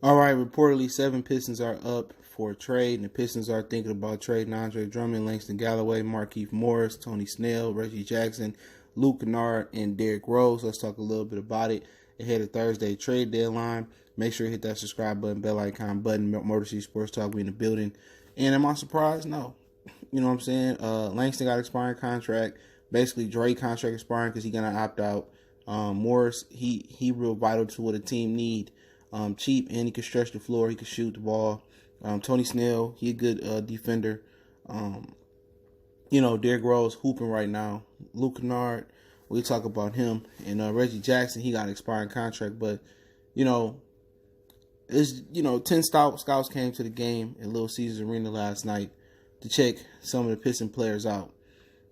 All right, reportedly 7 Pistons are up for a trade, and the Pistons are thinking about trading Andre Drummond, Langston Galloway, Markieff Morris, Tony Snell, Reggie Jackson, Luke Kennard, and Derrick Rose. Let's talk a little bit about it ahead of Thursday trade deadline. Make sure you hit that subscribe button, bell icon button. Motor City Sports Talk, we in the building. And am I surprised? No. You know what I'm saying? Langston got expiring contract. Basically, Dre contract expiring because he's gonna opt out. Morris, he real vital to what a team need. Cheap, and he can stretch the floor. He can shoot the ball. Tony Snell, he a good defender. Derrick Rose hooping right now. Luke Kennard, we talk about him. And Reggie Jackson, he got an expiring contract. But, it's 10 scouts came to the game at Little Caesars Arena last night to check some of the Piston players out.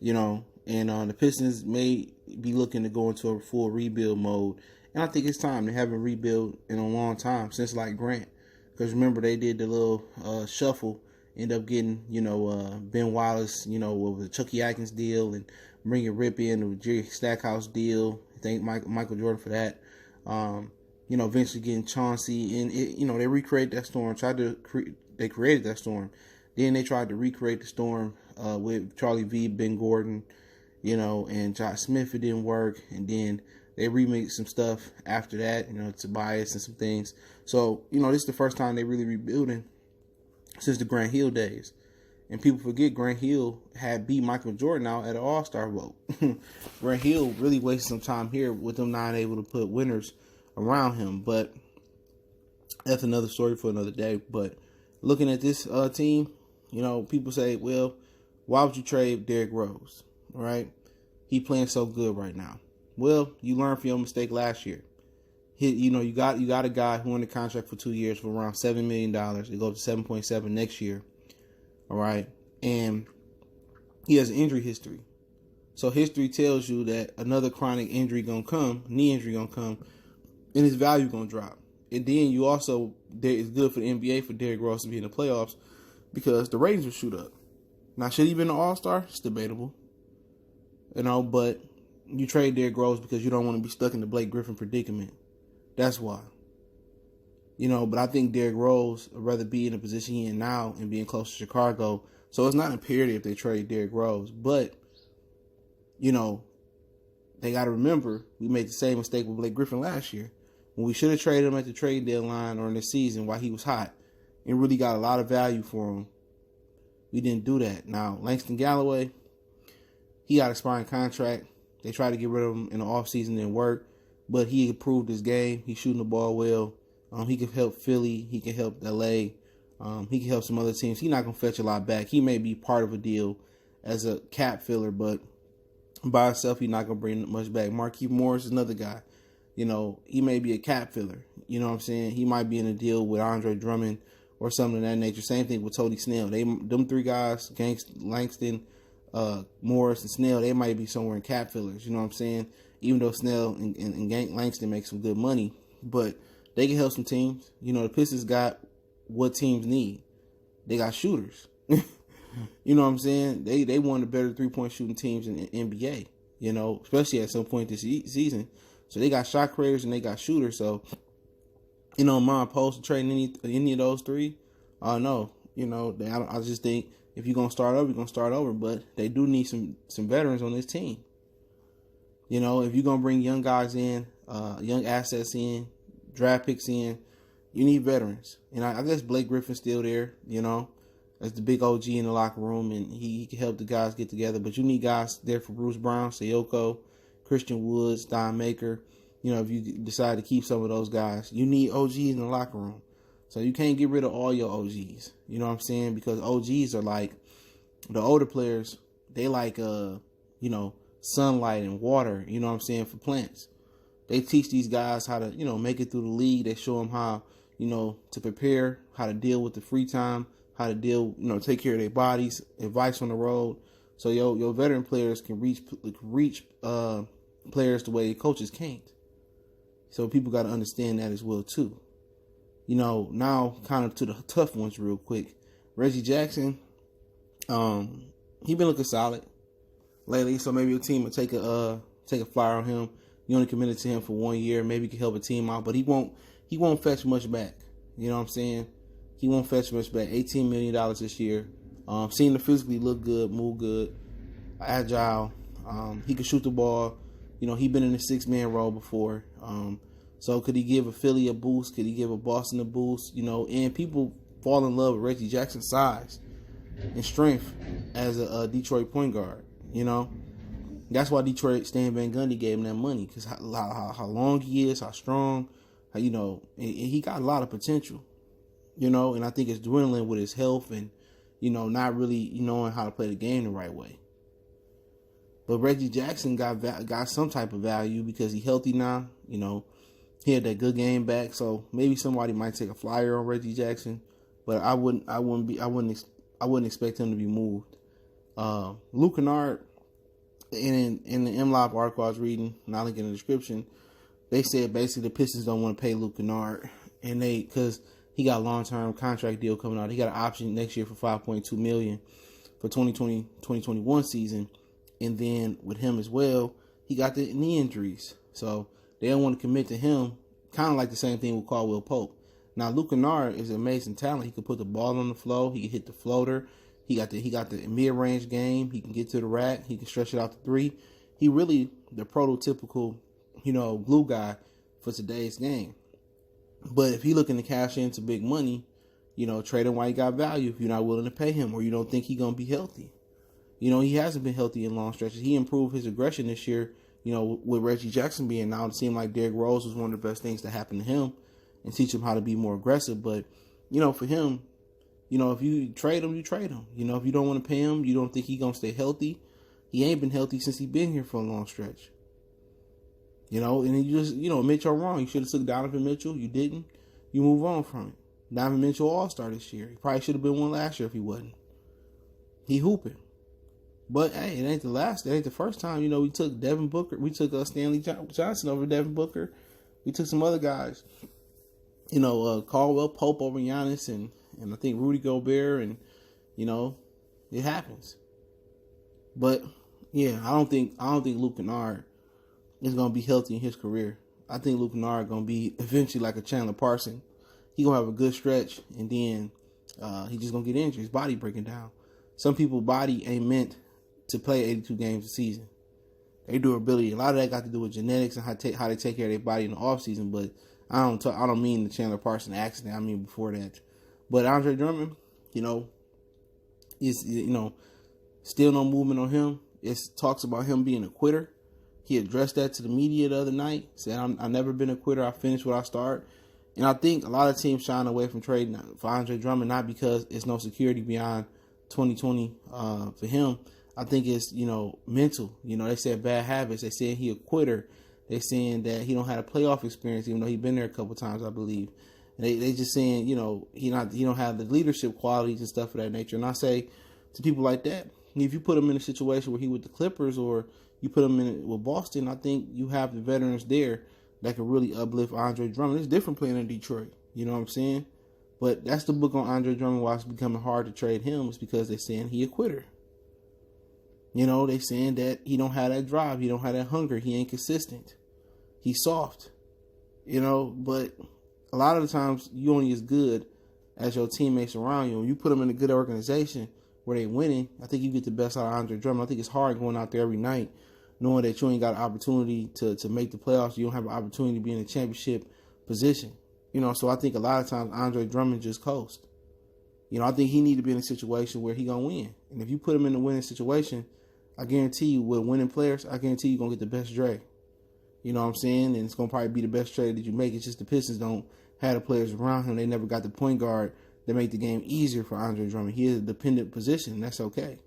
And the Pistons may be looking to go into a full rebuild mode. And I think it's time. They haven't rebuilt in a long time, since like Grant. Because remember, they did the little shuffle, end up getting, Ben Wallace, with the Chucky Atkins deal, and bringing Rip in, the Jerry Stackhouse deal. Thank Michael Jordan for that. Eventually getting Chauncey. And, they recreated that storm. They created that storm. Then they tried to recreate the storm with Charlie V, Ben Gordon, and Josh Smith. It didn't work. And then they remixed some stuff after that, Tobias and some things. So, this is the first time they really rebuilding since the Grant Hill days. And people forget Grant Hill had beat Michael Jordan out at an All-Star vote. Grant Hill really wasted some time here with them not able to put winners around him. But that's another story for another day. But looking at this team, people say, well, why would you trade Derrick Rose? All right? He playing so good right now. Well, you learned from your mistake last year. You got a guy who on the contract for 2 years for around $7 million. It goes to 7.7 next year. All right. And he has an injury history. So history tells you that another chronic injury gonna come, knee injury gonna come, and his value gonna drop. And then you also, it's good for the NBA for Derrick Rose to be in the playoffs because the ratings will shoot up. Now, should he be an All-Star? It's debatable. But you trade Derrick Rose because you don't want to be stuck in the Blake Griffin predicament. That's why. But I think Derrick Rose would rather be in the position he in now and being close to Chicago. So it's not imperative if they trade Derrick Rose. But, they got to remember we made the same mistake with Blake Griffin last year. When we should have traded him at the trade deadline or in the season while he was hot and really got a lot of value for him. We didn't do that. Now, Langston Galloway, he got an expiring contract. They tried to get rid of him in the offseason, didn't work. But he improved his game. He's shooting the ball well. He can help Philly. He can help LA. He can help some other teams. He's not going to fetch a lot back. He may be part of a deal as a cap filler, but by himself, he's not going to bring much back. Markieff Morris is another guy. He may be a cap filler. You know what I'm saying? He might be in a deal with Andre Drummond or something of that nature. Same thing with Tony Snell. Them three guys, Langston, Morris, and Snell, they might be somewhere in cap fillers. You know what I'm saying? Even though Snell and Langston make some good money, but they can help some teams. The Pistons got what teams need. They got shooters. You know what I'm saying? They one of the better 3-point shooting teams in the NBA. Especially at some point this season. So they got shot creators and they got shooters. So, am I opposed to trading any of those three? No. I just think if you're gonna start over, you're gonna start over. But they do need some veterans on this team. If you're going to bring young guys in, young assets in, draft picks in, you need veterans. And I guess Blake Griffin's still there, as the big OG in the locker room, and he can help the guys get together. But you need guys there for Bruce Brown, Sayoko, Christian Woods, Don Maker. If you decide to keep some of those guys, you need OGs in the locker room. So you can't get rid of all your OGs. You know what I'm saying? Because OGs are like, the older players, they like, sunlight and water, for plants. They teach these guys how to, make it through the league. They show them how, to prepare, how to deal with the free time, how to deal, take care of their bodies, advice on the road. So your veteran players can reach players the way coaches can't. So people got to understand that as well too. Now kind of to the tough ones real quick. Reggie Jackson, he been looking solid lately, so maybe a team will take a flyer on him. You only committed to him for 1 year. Maybe he can help a team out, but he won't fetch much back. You know what I'm saying? He won't fetch much back. $18 million this year. Seemed to physically look good, move good, agile. He could shoot the ball. You know, he's been in a 6-man role before. So could he give a Philly a boost? Could he give a Boston a boost? You know, and people fall in love with Reggie Jackson's size and strength as a Detroit point guard. You know, that's why Detroit Stan Van Gundy gave him that money, because how long he is, how strong, you know, and he got a lot of potential. You know, and I think it's dwindling with his health and, you know, not really knowing how to play the game the right way. But Reggie Jackson got some type of value because he's healthy now. You know, he had that good game back, so maybe somebody might take a flyer on Reggie Jackson, but I wouldn't expect him to be moved. Luke Kennard, in the MLive article I was reading, and I'll link in the description, they said basically the Pistons don't want to pay Luke Kennard, and because he got a long-term contract deal coming out. He got an option next year for $5.2 million for 2020-2021 season. And then with him as well, he got the knee injuries. So they don't want to commit to him, kind of like the same thing with Caldwell Pope. Now, Luke Kennard is an amazing talent. He could put the ball on the floor. He can hit the floater. He got the mid-range game. He can get to the rack. He can stretch it out to three. He really the prototypical, you know, glue guy for today's game. But if you're looking to cash into big money, you know, trade him while he got value if you're not willing to pay him or you don't think he's going to be healthy. You know, he hasn't been healthy in long stretches. He improved his aggression this year, you know, with Reggie Jackson being out. It seemed like Derrick Rose was one of the best things that happened to him and teach him how to be more aggressive. But, you know, for him, you know, if you trade him, you trade him. You know, if you don't want to pay him, you don't think he's going to stay healthy. He ain't been healthy since he's been here for a long stretch. You know, and you just, you know, admit you're wrong. You should have took Donovan Mitchell. You didn't. You move on from it. Donovan Mitchell All-Star this year. He probably should have been one last year if he wasn't. He hooping. But, hey, it ain't the first time. You know, we took Devin Booker. We took Stanley Johnson over Devin Booker. We took some other guys. You know, Caldwell Pope over Giannis and I think Rudy Gobert. And, you know, it happens. But, yeah, I don't think Luke Kennard is going to be healthy in his career. I think Luke Kennard going to be eventually like a Chandler Parsons. He going to have a good stretch, and then he just going to get injured. His body breaking down. Some people's body ain't meant to play 82 games a season. Their durability, a lot of that got to do with genetics and how they take care of their body in the offseason, but I don't mean the Chandler Parsons accident. I mean before that. But Andre Drummond, you know, still no movement on him. It talks about him being a quitter. He addressed that to the media the other night. Said, I've never been a quitter. I finished what I start. And I think a lot of teams shying away from trading for Andre Drummond, not because it's no security beyond 2020 for him. I think it's, you know, mental. You know, they said bad habits. They said he a quitter. They saying that he don't have a playoff experience, even though he been there a couple times, I believe. And they just saying, you know, he don't have the leadership qualities and stuff of that nature. And I say to people like that, if you put him in a situation where he with the Clippers or you put him in it with Boston, I think you have the veterans there that could really uplift Andre Drummond. It's different playing in Detroit. You know what I'm saying? But that's the book on Andre Drummond, why it's becoming hard to trade him, is because they're saying he a quitter. You know, they saying that he don't have that drive. He don't have that hunger. He ain't consistent. He's soft. You know, but a lot of the times you only as good as your teammates around you. When you put them in a good organization where they winning, I think you get the best out of Andre Drummond. I think it's hard going out there every night knowing that you ain't got an opportunity to make the playoffs. You don't have an opportunity to be in a championship position. You know, so I think a lot of times Andre Drummond just coast. You know, I think he need to be in a situation where he going to win. And if you put him in a winning situation, I guarantee you with winning players, I guarantee you're going to get the best trade. You know what I'm saying? And it's going to probably be the best trade that you make. It's just the Pistons don't have the players around him. They never got the point guard that make the game easier for Andre Drummond. He is a dependent position, and that's okay.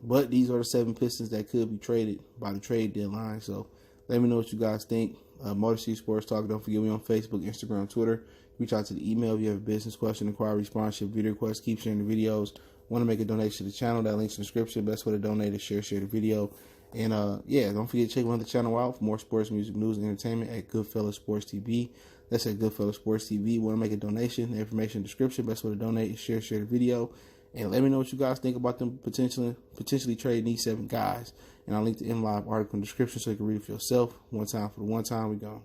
But these are the 7 Pistons that could be traded by the trade deadline. So let me know what you guys think. Motor City Sports Talk. Don't forget me on Facebook, Instagram, Twitter. Reach out to the email if you have a business question, inquiry, sponsorship, video request. Keep sharing the videos. Want to make a donation to the channel? That link's in the description. Best way to donate is share the video. And don't forget to check another channel out for more sports, music, news, and entertainment at Goodfellas Sports TV. That's at Goodfellas Sports TV. Want to make a donation? The information in the description. Best way to donate is share the video. And let me know what you guys think about them potentially trading these 7 guys. And I'll link the MLive article in the description so you can read it for yourself. One time for the one time. We gone.